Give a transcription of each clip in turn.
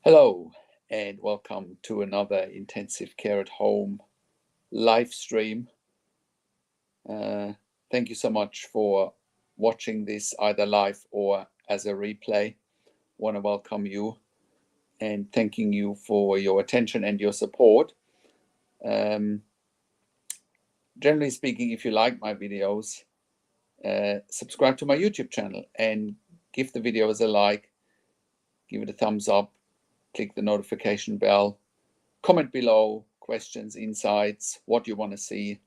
Hello and welcome to another intensive care at home live stream. Thank you so much for watching this either live or as a replay. Want to welcome you and thanking you for your attention and your support. Generally speaking, if you like my videos, subscribe to my YouTube channel and give the videos a like, give it a thumbs up, click the notification bell, comment below questions, insights, what you want to see.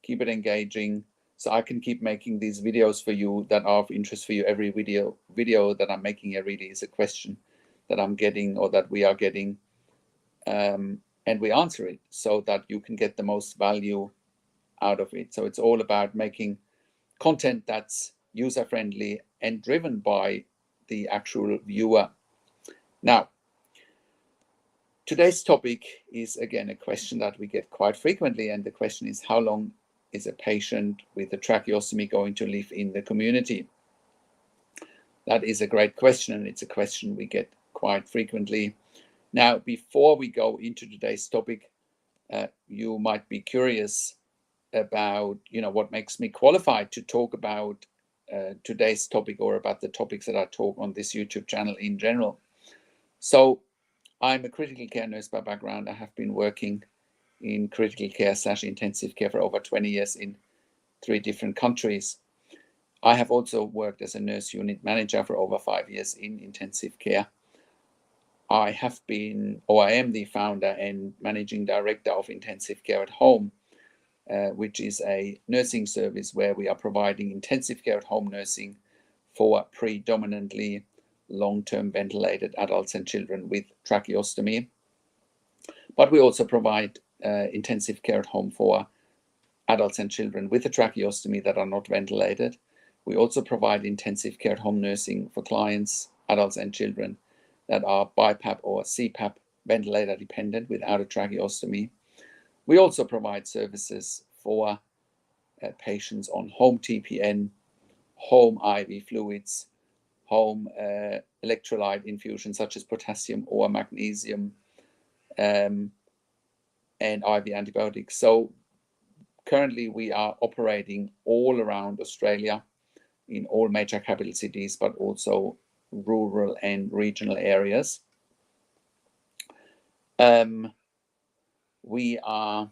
Keep it engaging so I can keep making these videos for you that are of interest for you. Every video that I'm making here really is a question that I'm getting or that we are getting, and we answer it so that you can get the most value out of it. So it's all about making content that's user-friendly and driven by the actual viewer. Now, today's topic is again a question that we get quite frequently, and the question is, how long is a patient with a tracheostomy going to live in the community? That is a great question, and it's a question we get quite frequently. Now, before we go into today's topic, you might be curious about, what makes me qualified to talk about today's topic or about the topics that I talk on this YouTube channel in general. So I'm a critical care nurse by background. I have been working in critical care / intensive care for over 20 years in 3 different countries. I have also worked as a nurse unit manager for over 5 years in intensive care. I am the founder and managing director of Intensive Care at Home, which is a nursing service where we are providing intensive care at home nursing for predominantly long-term ventilated adults and children with tracheostomy. But we also provide intensive care at home for adults and children with a tracheostomy that are not ventilated. We also provide intensive care at home nursing for clients, adults and children that are BiPAP or CPAP ventilator dependent without a tracheostomy. We also provide services for patients on home TPN, home IV fluids, home electrolyte infusion such as potassium or magnesium, and IV antibiotics. So currently we are operating all around Australia in all major capital cities, but also rural and regional areas. We are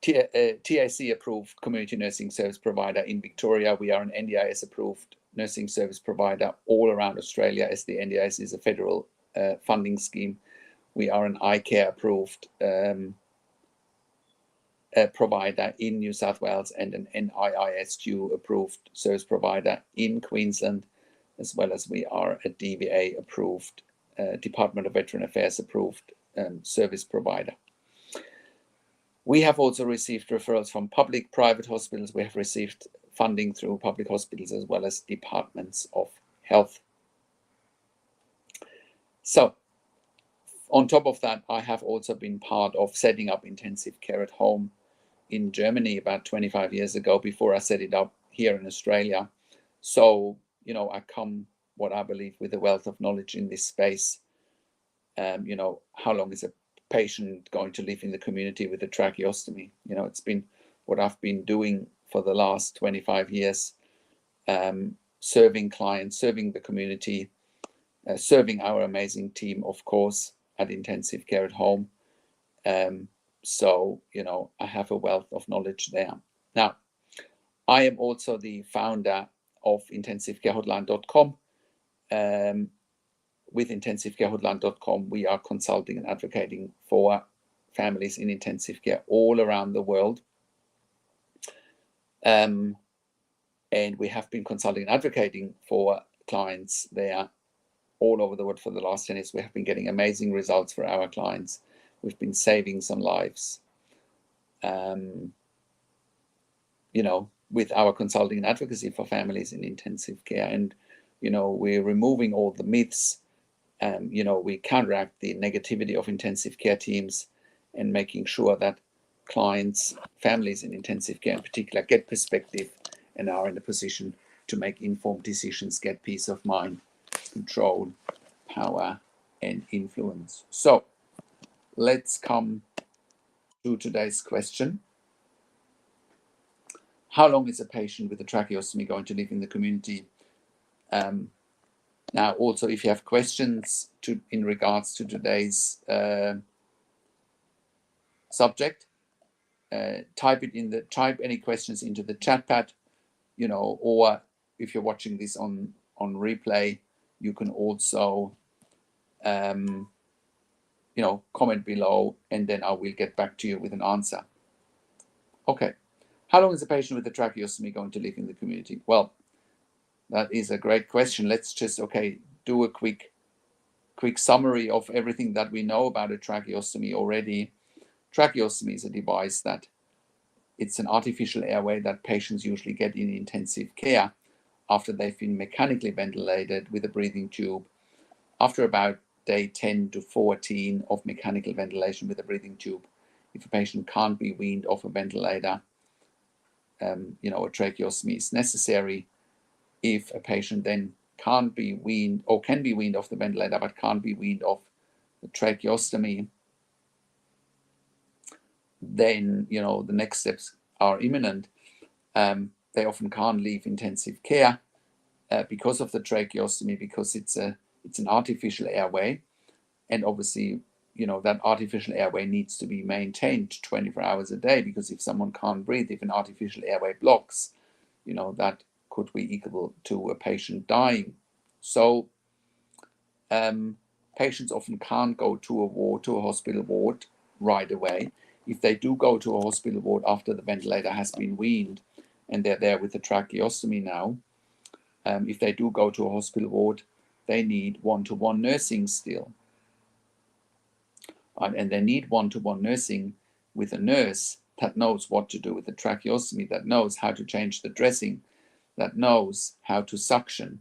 TAC approved community nursing service provider in Victoria. We are an NDIS approved nursing service provider all around Australia, as the NDIS is a federal funding scheme. We are an iCare approved provider in New South Wales and an NIISQ approved service provider in Queensland, as well as we are a DVA approved, Department of Veteran Affairs approved service provider. We have also received referrals from public-private hospitals. We have received funding through public hospitals as well as departments of health. So on top of that, I have also been part of setting up intensive care at home in Germany about 25 years ago, before I set it up here in Australia. So, I come, what I believe, with a wealth of knowledge in this space. How long is a patient going to live in the community with a tracheostomy? It's been what I've been doing for the last 25 years, serving clients, serving the community, serving our amazing team, of course, at intensive care at home. So, I have a wealth of knowledge there. Now, I am also the founder of intensivecarehotline.com. With intensivecarehotline.com, we are consulting and advocating for families in intensive care all around the world. And we have been consulting and advocating for clients there all over the world for the last 10 years. We have been getting amazing results for our clients. We've been saving some lives, with our consulting and advocacy for families in intensive care. And, we're removing all the myths. We counteract the negativity of intensive care teams and making sure that clients, families in intensive care in particular, get perspective and are in a position to make informed decisions, get peace of mind, control, power, and influence. So let's come to today's question. How long is a patient with a tracheostomy going to live in the community? Now, also, if you have questions in regards to today's subject, type any questions into the chat pad, or if you're watching this on replay, you can also comment below, and then I will get back to you with an answer. Okay, how long is a patient with a tracheostomy going to live in the community? Well, that is a great question. Let's just do a quick summary of everything that we know about a tracheostomy already. Tracheostomy is a device it's an artificial airway that patients usually get in intensive care after they've been mechanically ventilated with a breathing tube. After about day 10 to 14 of mechanical ventilation with a breathing tube, if a patient can't be weaned off a ventilator, a tracheostomy is necessary. If a patient then can't be weaned, or can be weaned off the ventilator but can't be weaned off the tracheostomy, then the next steps are imminent. They often can't leave intensive care because of the tracheostomy, because it's an artificial airway, and obviously that artificial airway needs to be maintained 24 hours a day, because if someone can't breathe, if an artificial airway blocks, that could be equal to a patient dying. So patients often can't go to a hospital ward right away. If they do go to a hospital ward after the ventilator has been weaned and they're there with a tracheostomy now, if they do go to a hospital ward, they need one-to-one nursing still. And they need one-to-one nursing with a nurse that knows what to do with the tracheostomy, that knows how to change the dressing, that knows how to suction,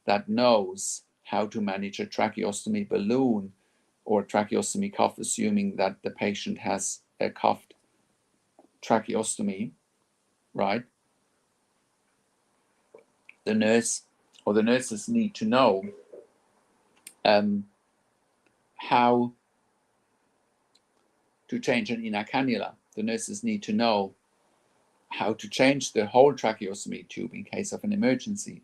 that knows how to manage a tracheostomy balloon or a tracheostomy cuff, assuming that the patient has a cuffed tracheostomy, right? The nurse or the nurses need to know how to change an inner cannula. The nurses need to know how to change the whole tracheostomy tube in case of an emergency.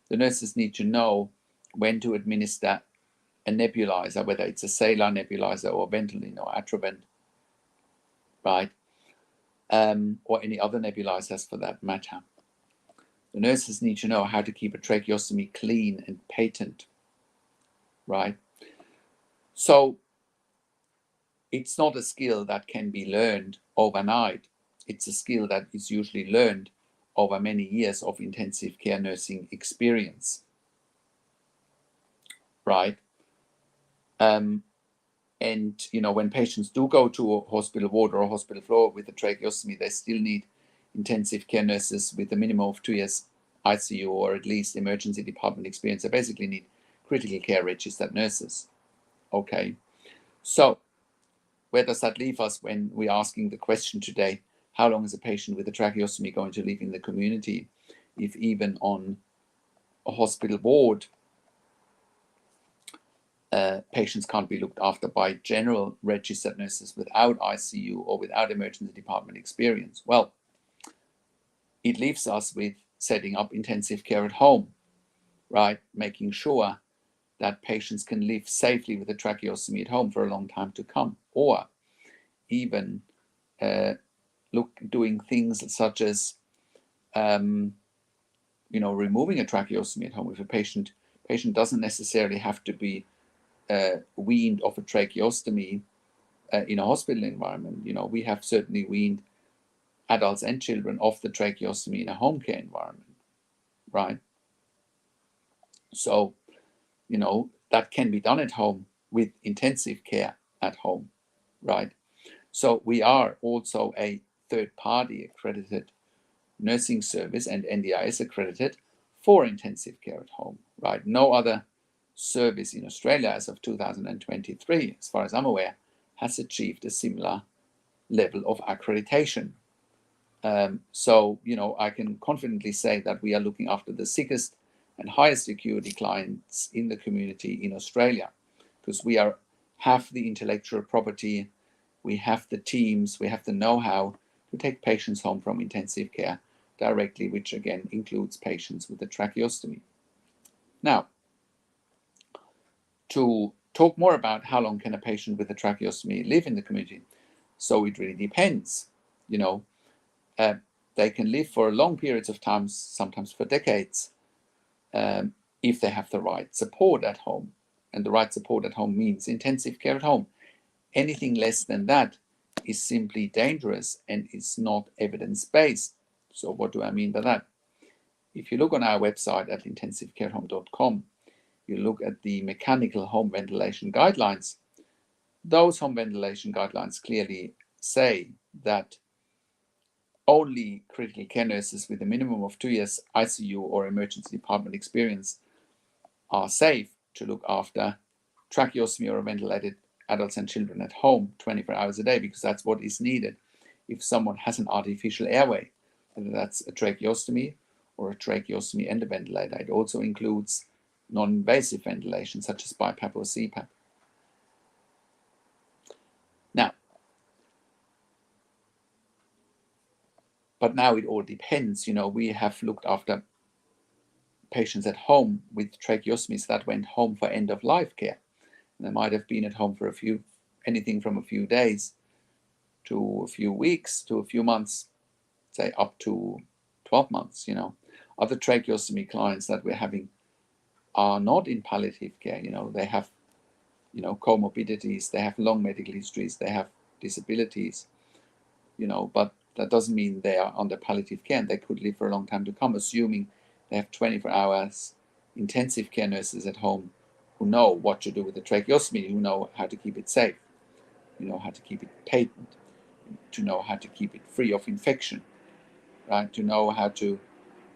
The nurses need to know when to administer a nebulizer, whether it's a saline nebulizer or Ventolin or Atrovent, right? Or any other nebulizers for that matter. The nurses need to know how to keep a tracheostomy clean and patent, right? So it's not a skill that can be learned overnight. It's a skill that is usually learned over many years of intensive care nursing experience, right? And when patients do go to a hospital ward or a hospital floor with a tracheostomy, they still need intensive care nurses with a minimum of 2 years ICU or at least emergency department experience. They basically need critical care registered nurses. Okay, so where does that leave us when we're asking the question today, how long is a patient with a tracheostomy going to live in the community if even on a hospital ward patients can't be looked after by general registered nurses without ICU or without emergency department experience? Well, it leaves us with setting up intensive care at home, right? Making sure that patients can live safely with a tracheostomy at home for a long time to come, or even doing things such as removing a tracheostomy at home. If a patient doesn't necessarily have to be weaned off a tracheostomy in a hospital environment. We have certainly weaned adults and children off the tracheostomy in a home care environment, right? So, that can be done at home with intensive care at home, right? So we are also a third-party accredited nursing service and NDIS accredited for intensive care at home, right? No other service in Australia as of 2023, as far as I'm aware, has achieved a similar level of accreditation. So, I can confidently say that we are looking after the sickest and highest acuity clients in the community in Australia, because we have the intellectual property, we have the teams, we have the know-how to take patients home from intensive care directly, which again includes patients with a tracheostomy. Now, to talk more about how long can a patient with a tracheostomy live in the community, so it really depends. They can live for long periods of time, sometimes for decades, if they have the right support at home. And the right support at home means intensive care at home. Anything less than that is simply dangerous and is not evidence-based. So what do I mean by that? If you look on our website at intensivecarehome.com, you look at the mechanical home ventilation guidelines. Those home ventilation guidelines clearly say that only critical care nurses with a minimum of 2 years ICU or emergency department experience are safe to look after tracheostomy or ventilated adults and children at home 24 hours a day, because that's what is needed if someone has an artificial airway, whether that's a tracheostomy or a tracheostomy and a ventilator. It also includes non-invasive ventilation such as BiPAP or CPAP. But now it all depends. We have looked after patients at home with tracheostomies that went home for end-of-life care. And they might have been at home for anything from a few days to a few weeks to a few months, say up to 12 months. Other tracheostomy clients that we're having are not in palliative care. They have, comorbidities, they have long medical histories, they have disabilities, but that doesn't mean they are under palliative care, and they could live for a long time to come, assuming they have 24 hours intensive care nurses at home who know what to do with the tracheostomy, who know how to keep it safe, how to keep it patent, to know how to keep it free of infection, right? To know how to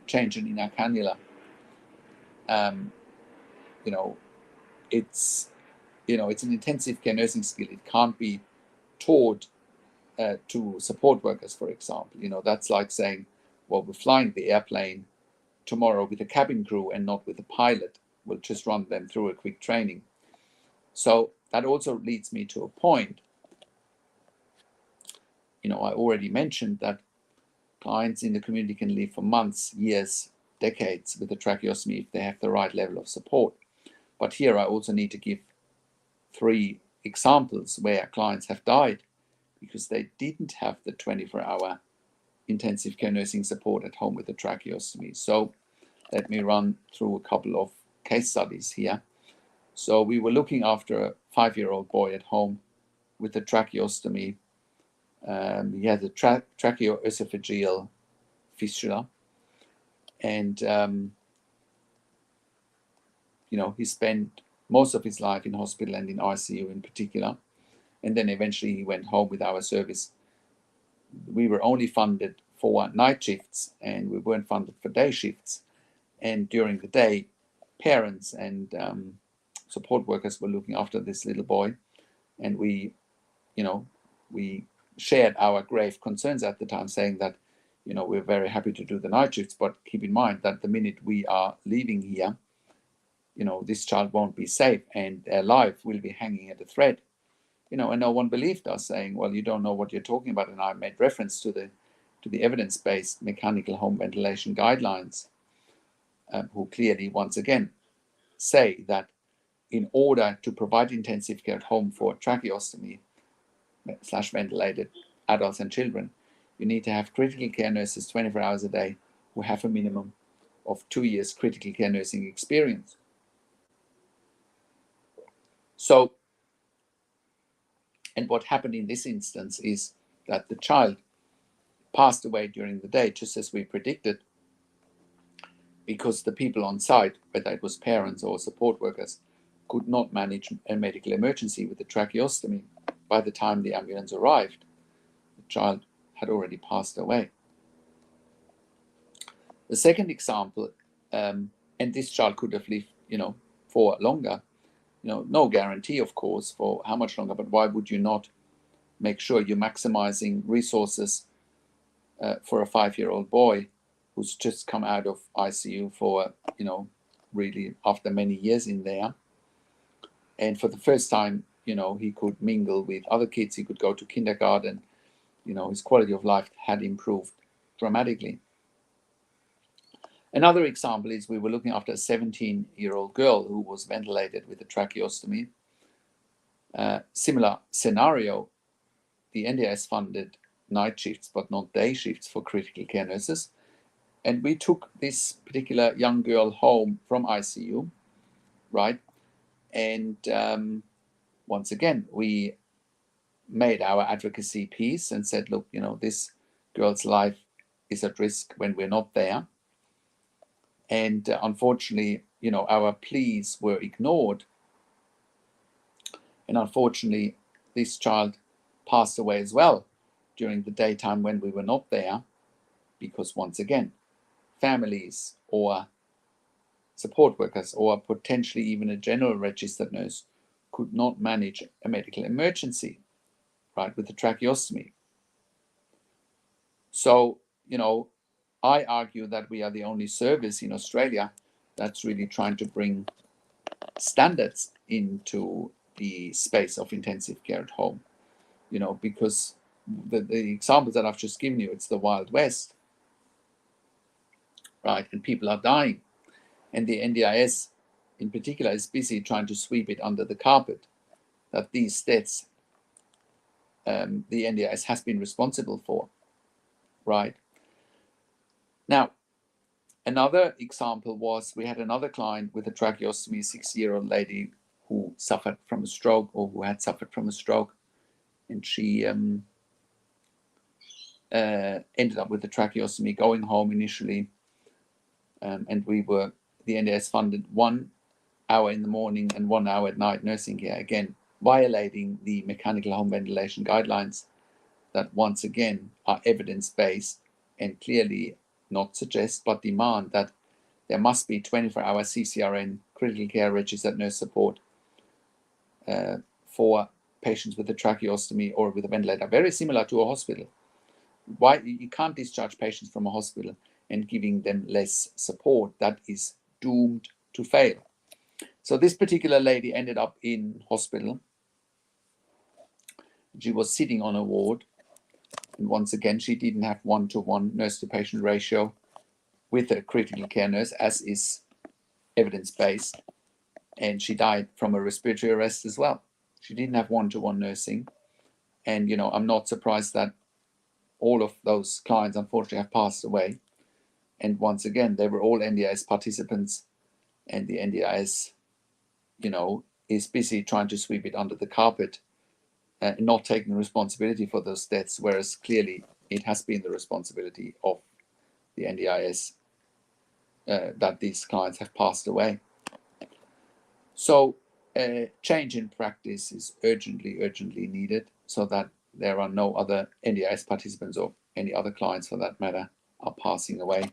change an inner cannula. It's an intensive care nursing skill. It can't be taught to support workers, for example. That's like saying, well, we're flying the airplane tomorrow with a cabin crew and not with a pilot. We'll just run them through a quick training. So that also leads me to a point. I already mentioned that clients in the community can live for months, years, decades with a tracheostomy if they have the right level of support. But here I also need to give 3 examples where clients have died because they didn't have the 24-hour intensive care nursing support at home with a tracheostomy. So let me run through a couple of case studies here. So we were looking after a 5-year-old boy at home with a tracheostomy. He had a tracheoesophageal fistula, and he spent most of his life in hospital and in ICU in particular, and then eventually he went home with our service. We were only funded for night shifts and we weren't funded for day shifts, And during the day, parents and support workers were looking after this little boy, and we shared our grave concerns at the time, saying that we're very happy to do the night shifts, but keep in mind that the minute we are leaving here, this child won't be safe and their life will be hanging at a thread. And no one believed us, saying, well, you don't know what you're talking about. And I made reference to the evidence-based mechanical home ventilation guidelines, who clearly, once again, say that in order to provide intensive care at home for tracheostomy / ventilated adults and children, you need to have critical care nurses 24 hours a day who have a minimum of 2 years critical care nursing experience. So, and what happened in this instance is that the child passed away during the day, just as we predicted, because the people on site, whether it was parents or support workers, could not manage a medical emergency with the tracheostomy. By the time the ambulance arrived, the child had already passed away. The second example, and this child could have lived, for longer, no guarantee, of course, for how much longer, but why would you not make sure you're maximizing resources for a 5-year-old boy who's just come out of ICU for, really after many years in there. And for the first time, he could mingle with other kids, he could go to kindergarten, his quality of life had improved dramatically. Another example is we were looking after a 17-year-old girl who was ventilated with a tracheostomy. Similar scenario, the NDIS funded night shifts but not day shifts for critical care nurses. And we took this particular young girl home from ICU, right? And once again, we made our advocacy piece and said, look, this girl's life is at risk when we're not there. And unfortunately, our pleas were ignored. And unfortunately, this child passed away as well during the daytime when we were not there, because once again, families or support workers or potentially even a general registered nurse could not manage a medical emergency, right, with a tracheostomy. So, I argue that we are the only service in Australia that's really trying to bring standards into the space of intensive care at home, because the examples that I've just given you, it's the Wild West, right? And people are dying. And the NDIS in particular is busy trying to sweep it under the carpet, that these deaths the NDIS has been responsible for, right? Now, another example was we had another client with a tracheostomy, a 6-year-old lady who suffered from a stroke or who had suffered from a stroke. And she ended up with a tracheostomy, going home initially. And the NDIS funded 1 hour in the morning and 1 hour at night nursing care, again, violating the mechanical home ventilation guidelines that once again are evidence-based and clearly not suggest but demand that there must be 24-hour CCRN, critical care registered nurse support for patients with a tracheostomy or with a ventilator, very similar to a hospital. Why you can't discharge patients from a hospital and giving them less support? That is doomed to fail. So this particular lady ended up in hospital. She was sitting on a ward, and once again, she didn't have 1-to-1 nurse-to-patient ratio with a critical care nurse, as is evidence-based, and she died from a respiratory arrest as well. She didn't have 1-to-1 nursing, and I'm not surprised that all of those clients unfortunately have passed away. And once again, they were all NDIS participants, and the NDIS, is busy trying to sweep it under the carpet, not taking responsibility for those deaths, whereas clearly it has been the responsibility of the NDIS that these clients have passed away. So change in practice is urgently needed, so that there are no other NDIS participants or any other clients for that matter are passing away.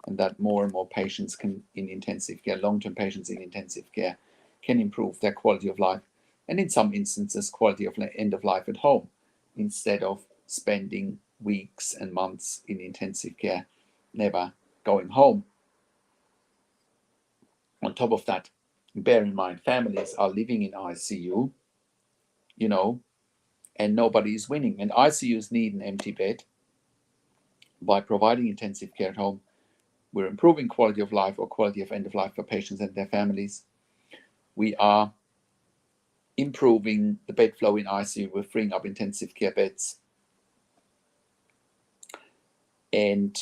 and that more and more patients in intensive care, long-term patients in intensive care, can improve their quality of life, and in some instances, quality of end of life at home, instead of spending weeks and months in intensive care, never going home. On top of that, bear in mind, families are living in ICU, and nobody is winning. And ICUs need an empty bed. By providing intensive care at home, we're improving quality of life or quality of end of life for patients and their families. We are improving the bed flow in ICU. We're freeing up intensive care beds. And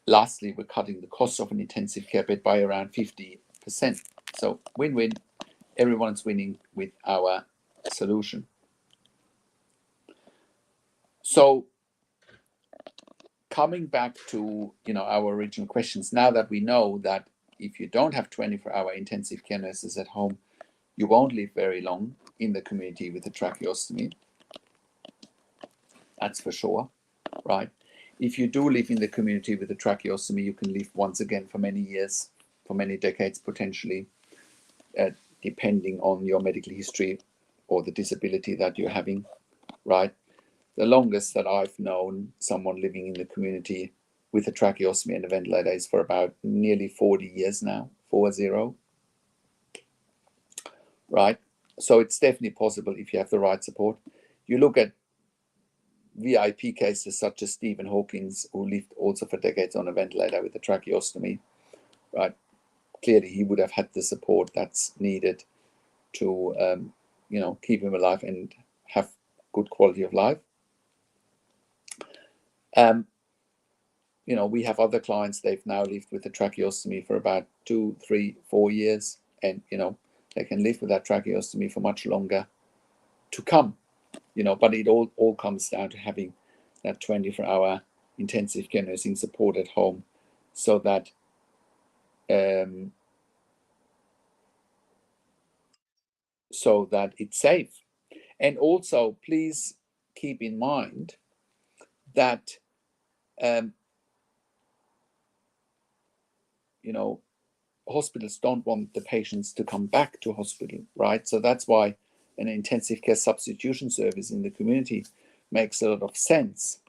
lastly, we're cutting the cost of an intensive care bed by around 50%. So win-win. Everyone's winning with our solution. So coming back to our original questions, now that we know that if you don't have 24-hour intensive care nurses at home, you won't live very long in the community with a tracheostomy. That's for sure, right? If you do live in the community with a tracheostomy, you can live once again for many years, for many decades potentially, depending on your medical history or the disability that you're having, right? The longest that I've known someone living in the community with a tracheostomy and a ventilator is for about nearly 40 years now, 40, right? So it's definitely possible if you have the right support. You look at VIP cases such as Stephen Hawking, who lived also for decades on a ventilator with a tracheostomy, right? Clearly, he would have had the support that's needed to, keep him alive and have good quality of life. We have other clients, they've now lived with a tracheostomy for about 2, 3, 4 years, and, they can live with that tracheostomy for much longer to come, but it all comes down to having that 24-hour intensive care nursing support at home, so that it's safe. And also, please keep in mind that hospitals don't want the patients to come back to hospital, right? So that's why an intensive care substitution service in the community makes a lot of sense,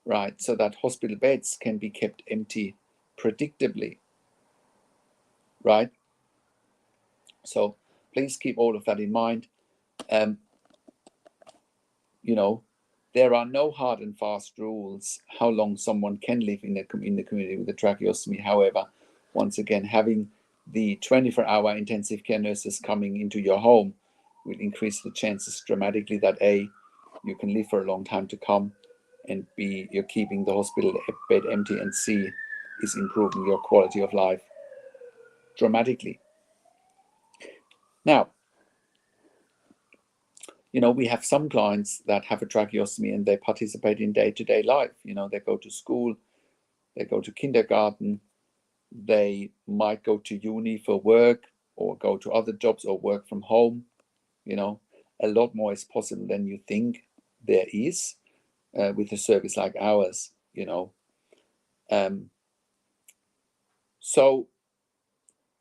right? So that hospital beds can be kept empty predictably, right? So please keep all of that in mind. There are no hard and fast rules how long someone can live in the community with a tracheostomy. However, once again, having the 24-hour intensive care nurses coming into your home will increase the chances dramatically that A, you can live for a long time to come, and B, you're keeping the hospital bed empty, and C, is improving your quality of life dramatically. Now, we have some clients that have a tracheostomy and they participate in day-to-day life. They go to school, they go to kindergarten, they might go to uni for work or go to other jobs or work from home. A lot more is possible than you think there is with a service like ours. So,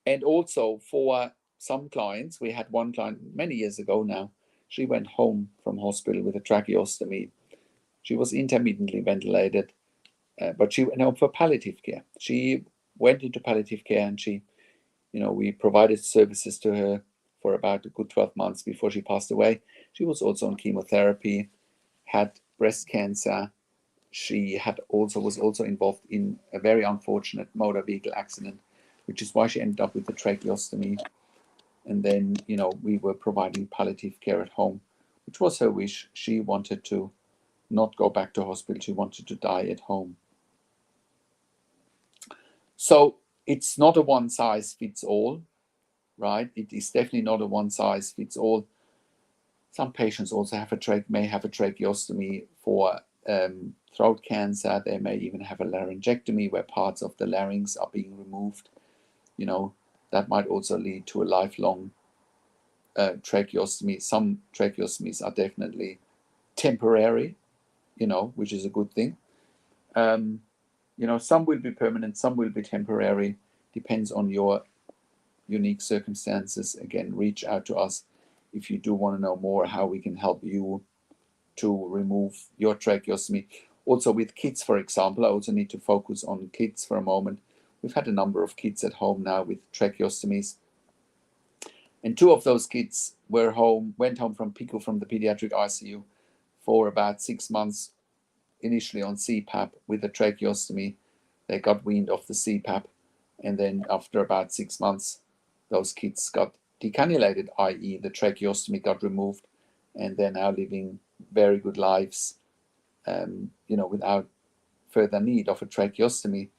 and also for some clients, we had one client many years ago now. She went home from hospital with a tracheostomy. She was intermittently ventilated, but she went home for palliative care. She went into palliative care, and we provided services to her for about a good 12 months before she passed away. She was also on chemotherapy, had breast cancer. She was also involved in a very unfortunate motor vehicle accident, which is why she ended up with the tracheostomy. And then, we were providing palliative care at home, which was her wish. She wanted to not go back to hospital. She wanted to die at home. So it's not a one size fits all, right? It is definitely not a one size fits all. Some patients also may have a tracheostomy for throat cancer. They may even have a laryngectomy where parts of the larynx are being removed. That might also lead to a lifelong tracheostomy. Some tracheostomies are definitely temporary, which is a good thing. some will be permanent, some will be temporary, depends on your unique circumstances. Again, reach out to us if you do want to know more how we can help you to remove your tracheostomy. Also with kids, for example, I also need to focus on kids for a moment. We've had a number of kids at home now with tracheostomies. And 2 of those kids went home from PICU, from the pediatric ICU, for about 6 months, initially on CPAP with a tracheostomy. They got weaned off the CPAP. And then after about 6 months, those kids got decannulated, i.e. the tracheostomy got removed, and they're now living very good lives, without further need of a tracheostomy.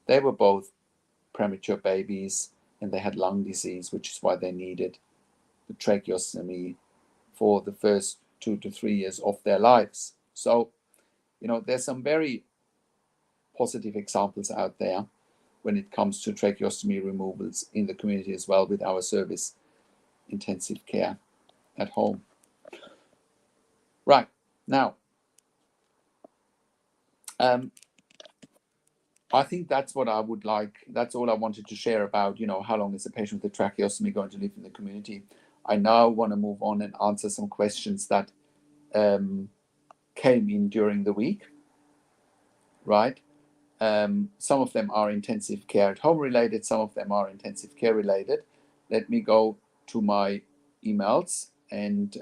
They were both premature babies, and they had lung disease, which is why they needed the tracheostomy for the first 2 to 3 years of their lives. So, there's some very positive examples out there when it comes to tracheostomy removals in the community as well, with our service, intensive care at home. Right, now, I think that's what I would like. That's all I wanted to share about, how long is a patient with a tracheostomy going to live in the community. I now want to move on and answer some questions that came in during the week, right? Some of them are intensive care at home related, some of them are intensive care related. Let me go to my emails and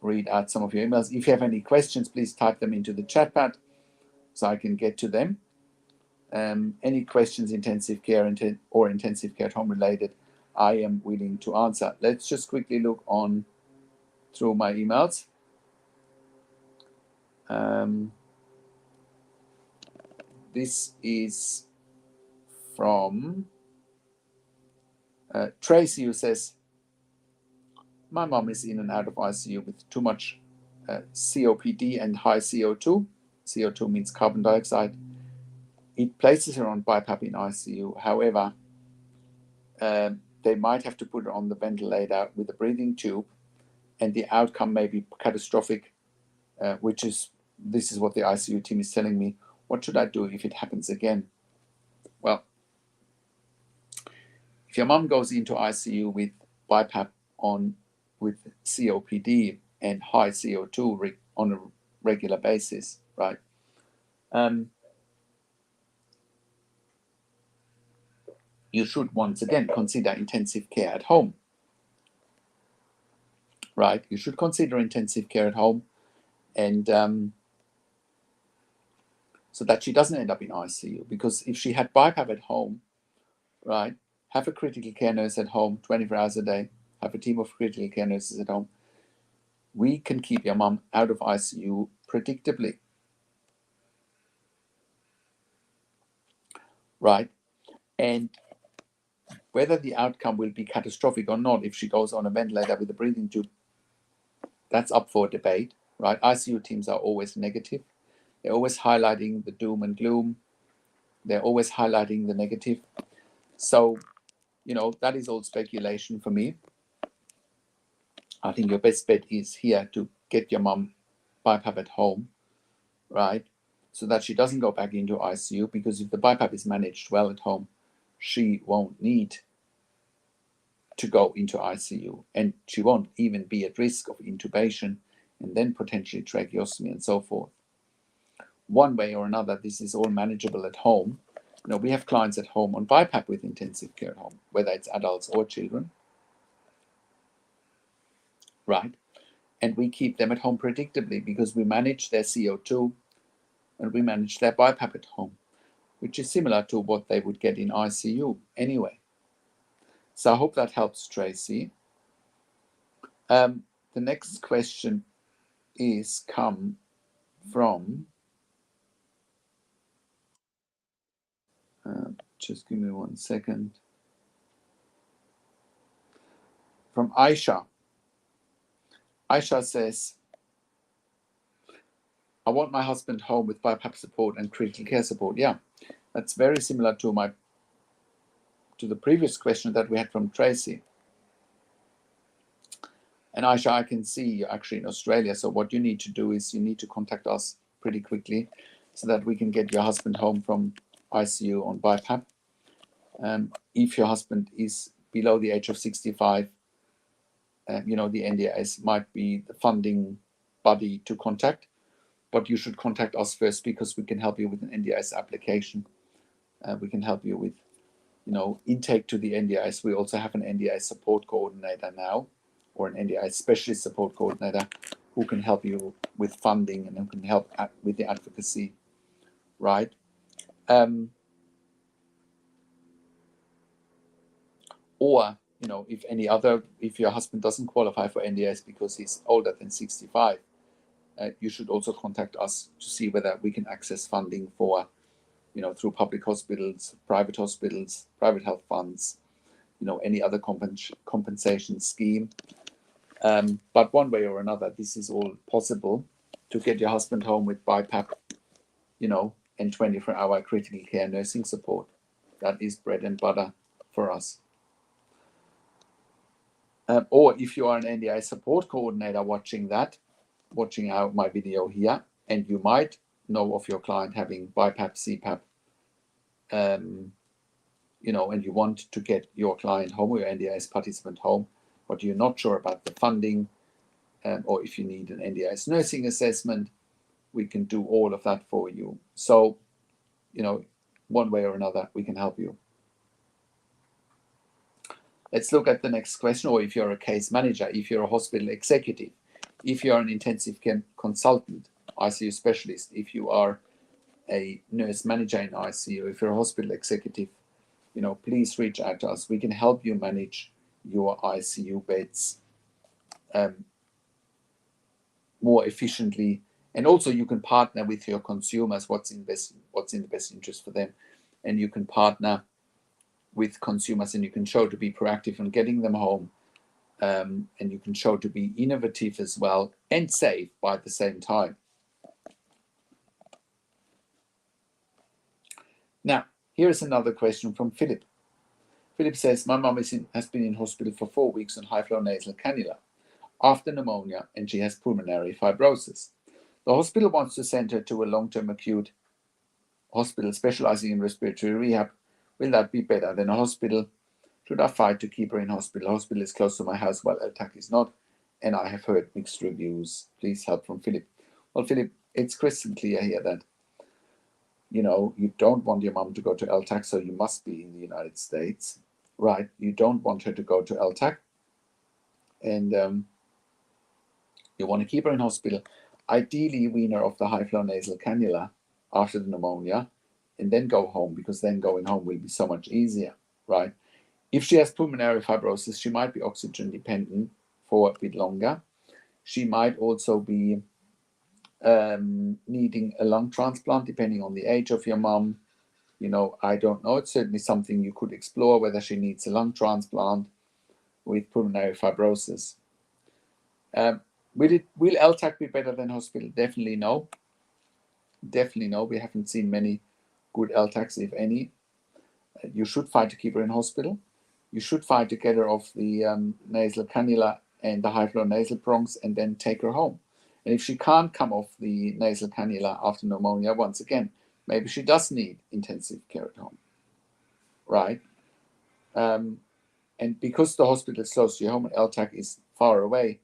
read out some of your emails. If you have any questions, please type them into the chat pad so I can get to them. Any questions, intensive care or intensive care at home related, I am willing to answer. Let's just quickly look on through my emails. This is from Tracy, who says, my mom is in and out of ICU with too much COPD and high CO2. CO2 means carbon dioxide. It places her on BiPAP in ICU. However, they might have to put her on the ventilator with a breathing tube, and the outcome may be catastrophic, this is what the ICU team is telling me. What should I do if it happens again? Well, if your mom goes into ICU with BiPAP with COPD and high CO2 on a regular basis, right? You should once again consider intensive care at home, right? You should consider intensive care at home, and so that she doesn't end up in ICU. Because if she had BiPAP at home, right, have a critical care nurse at home 24 hours a day, have a team of critical care nurses at home, we can keep your mom out of ICU predictably, right? And whether the outcome will be catastrophic or not if she goes on a ventilator with a breathing tube, that's up for debate, right? ICU teams are always negative. They're always highlighting the doom and gloom. They're always highlighting the negative. So, that is all speculation for me. I think your best bet is here to get your mom BiPAP at home, right? So that she doesn't go back into ICU, because if the BiPAP is managed well at home, she won't need to go into ICU, and she won't even be at risk of intubation and then potentially tracheostomy and so forth. One way or another, this is all manageable at home. We have clients at home on BiPAP with intensive care at home, whether it's adults or children, right? And we keep them at home predictably because we manage their CO2 and we manage their BiPAP at home, which is similar to what they would get in ICU anyway. So I hope that helps, Tracy. The next question is come from, just give me 1 second, from Aisha. Aisha says, I want my husband home with BiPAP support and critical care support. Yeah, that's very similar to the previous question that we had from Tracy. And Aisha, I can see you're actually in Australia. So what you need to do is you need to contact us pretty quickly so that we can get your husband home from ICU on BiPAP. If your husband is below the age of 65, the NDIS might be the funding body to contact, but you should contact us first because we can help you with an NDIS application. We can help you with, intake to the NDIS. We also have an NDIS support coordinator now, or an NDIS specialist support coordinator who can help you with funding and who can help with the advocacy, right? Or, if your husband doesn't qualify for NDIS because he's older than 65, you should also contact us to see whether we can access funding for, through public hospitals, private health funds, any other compensation scheme. But one way or another, this is all possible to get your husband home with BiPAP, and 24-hour critical care nursing support. That is bread and butter for us. Or if you are an NDI support coordinator watching out my video here, and you might know of your client having BiPAP, CPAP, and you want to get your client home or your NDIS participant home, but you're not sure about the funding, or if you need an NDIS nursing assessment, we can do all of that for you. So, one way or another, we can help you. Let's look at the next question. Or if you're a case manager, if you're a hospital executive, if you're an intensive care consultant, ICU specialist, if you are a nurse manager in ICU, if you're a hospital executive, please reach out to us. We can help you manage your ICU beds more efficiently, and also you can partner with your consumers. What's in the best interest for them, and you can partner with consumers, and you can show to be proactive in getting them home, and you can show to be innovative as well and safe by the same time. Now, here is another question from Philip. Philip says, my mom has been in hospital for 4 weeks on high-flow nasal cannula after pneumonia, and she has pulmonary fibrosis. The hospital wants to send her to a long-term acute hospital specializing in respiratory rehab. Will that be better than a hospital? Should I fight to keep her in hospital? Hospital is close to my house while LTAC is not, and I have heard mixed reviews. Please help from Philip. Well, Philip, it's crystal clear here that you don't want your mom to go to LTAC, so you must be in the United States, right? You don't want her to go to LTAC, and you want to keep her in hospital. Ideally, wean her off the high-flow nasal cannula after the pneumonia, and then go home, because then going home will be so much easier, right? If she has pulmonary fibrosis, she might be oxygen dependent for a bit longer. She might also be needing a lung transplant, depending on the age of your mom. I don't know. It's certainly something you could explore, whether she needs a lung transplant with pulmonary fibrosis. Will LTAC be better than hospital? Definitely no. Definitely no. We haven't seen many good LTACs, if any. You should fight to keep her in hospital. You should fight to get her off the nasal cannula and the high-flow nasal prongs, and then take her home. And if she can't come off the nasal cannula after pneumonia, once again, maybe she does need intensive care at home, right? And because the hospital is close to your home and LTAC is far away,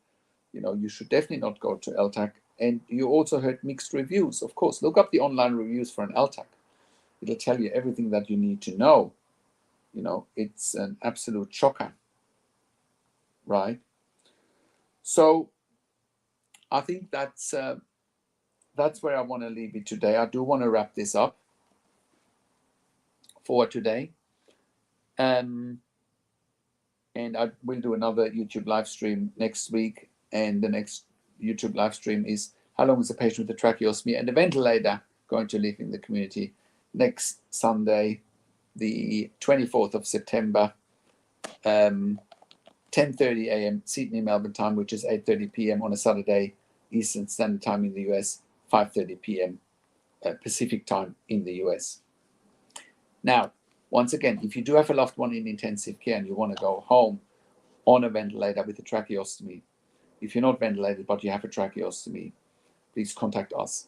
you should definitely not go to LTAC. And you also heard mixed reviews. Of course, look up the online reviews for an LTAC. It'll tell you everything that you need to know. It's an absolute shocker, right? So I think that's where I want to leave it today. I do want to wrap this up for today. And I will do another YouTube live stream next week. And the next YouTube live stream is how long is a patient with a tracheostomy and a ventilator going to live in the community? Next Sunday, the 24th of September, 10:30 a.m. Sydney, Melbourne time, which is 8:30 p.m. on a Saturday, Eastern Standard Time in the US, 5:30 p.m. Pacific time in the US. Now, once again, if you do have a loved one in intensive care and you want to go home on a ventilator with a tracheostomy, if you're not ventilated but you have a tracheostomy, please contact us.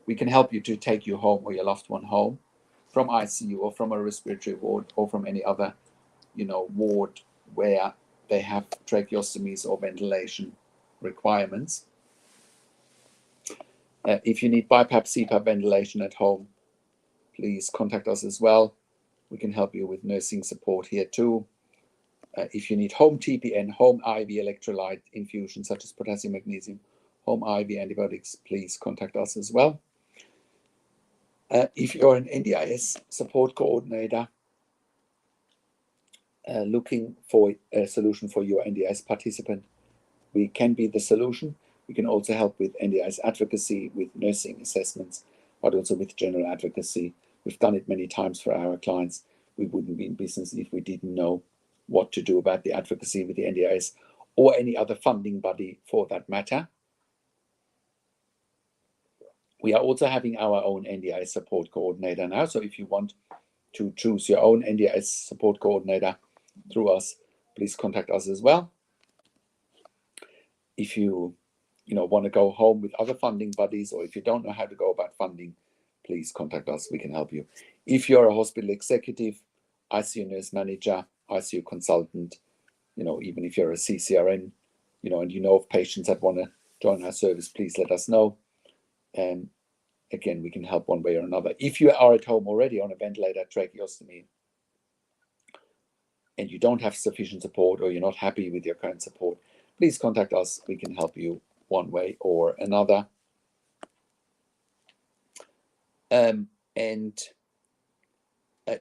We can help you to take you home or your loved one home from ICU or from a respiratory ward or from any other, ward where they have tracheostomies or ventilation requirements. If you need BiPAP, CPAP ventilation at home, please contact us as well. We can help you with nursing support here too. If you need home TPN, home IV electrolyte infusion, such as potassium, magnesium, home IV antibiotics, please contact us as well. If you're an NDIS support coordinator looking for a solution for your NDIS participant, we can be the solution. We can also help with NDIS advocacy, with nursing assessments, but also with general advocacy. We've done it many times for our clients. We wouldn't be in business if we didn't know what to do about the advocacy with the NDIS or any other funding body for that matter. We are also having our own NDIS support coordinator now. So if you want to choose your own NDIS support coordinator through us, please contact us as well. If you want to go home with other funding bodies, or if you don't know how to go about funding, please contact us. We can help you. If you're a hospital executive, ICU nurse manager, ICU consultant, even if you're a CCRN, and you know of patients that want to join our service, please let us know. And again, we can help one way or another. If you are at home already on a ventilated tracheostomy and you don't have sufficient support, or you're not happy with your current support, please contact us. We can help you one way or another.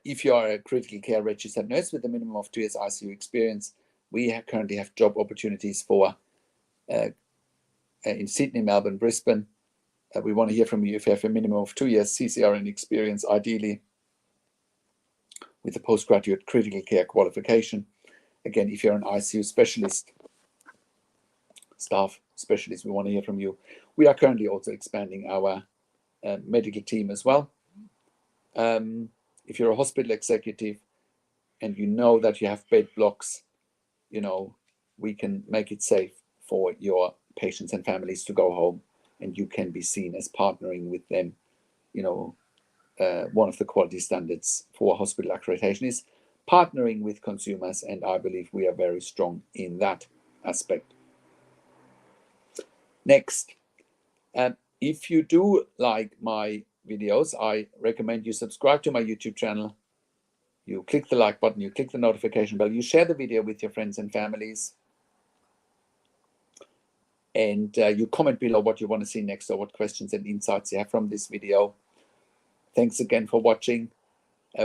If you are a critical care registered nurse with a minimum of 2 years ICU experience, we currently have job opportunities for in Sydney, Melbourne, Brisbane. We want to hear from you if you have a minimum of 2 years CCRN experience, ideally with a postgraduate critical care qualification. Again, if you're an ICU specialist, staff specialist, we want to hear from you. We are currently also expanding our medical team as well. If you're a hospital executive and you know that you have bed blocks, we can make it safe for your patients and families to go home, and you can be seen as partnering with them. One of the quality standards for hospital accreditation is partnering with consumers, and I believe we are very strong in that aspect. Next, if you do like my videos, I recommend you subscribe to my YouTube channel. You click the like button, you click the notification bell, you share the video with your friends and families, and you comment below what you want to see next or what questions and insights you have from this video. Thanks again for watching.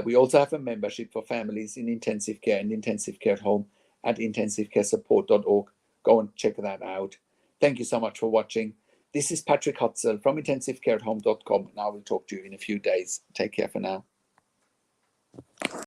We also have a membership for families in intensive care and intensive care at home at intensivecaresupport.org. Go and check that out. Thank you so much for watching. This is Patrik Hutzel from intensivecareathome.com, and I will talk to you in a few days. Take care for now.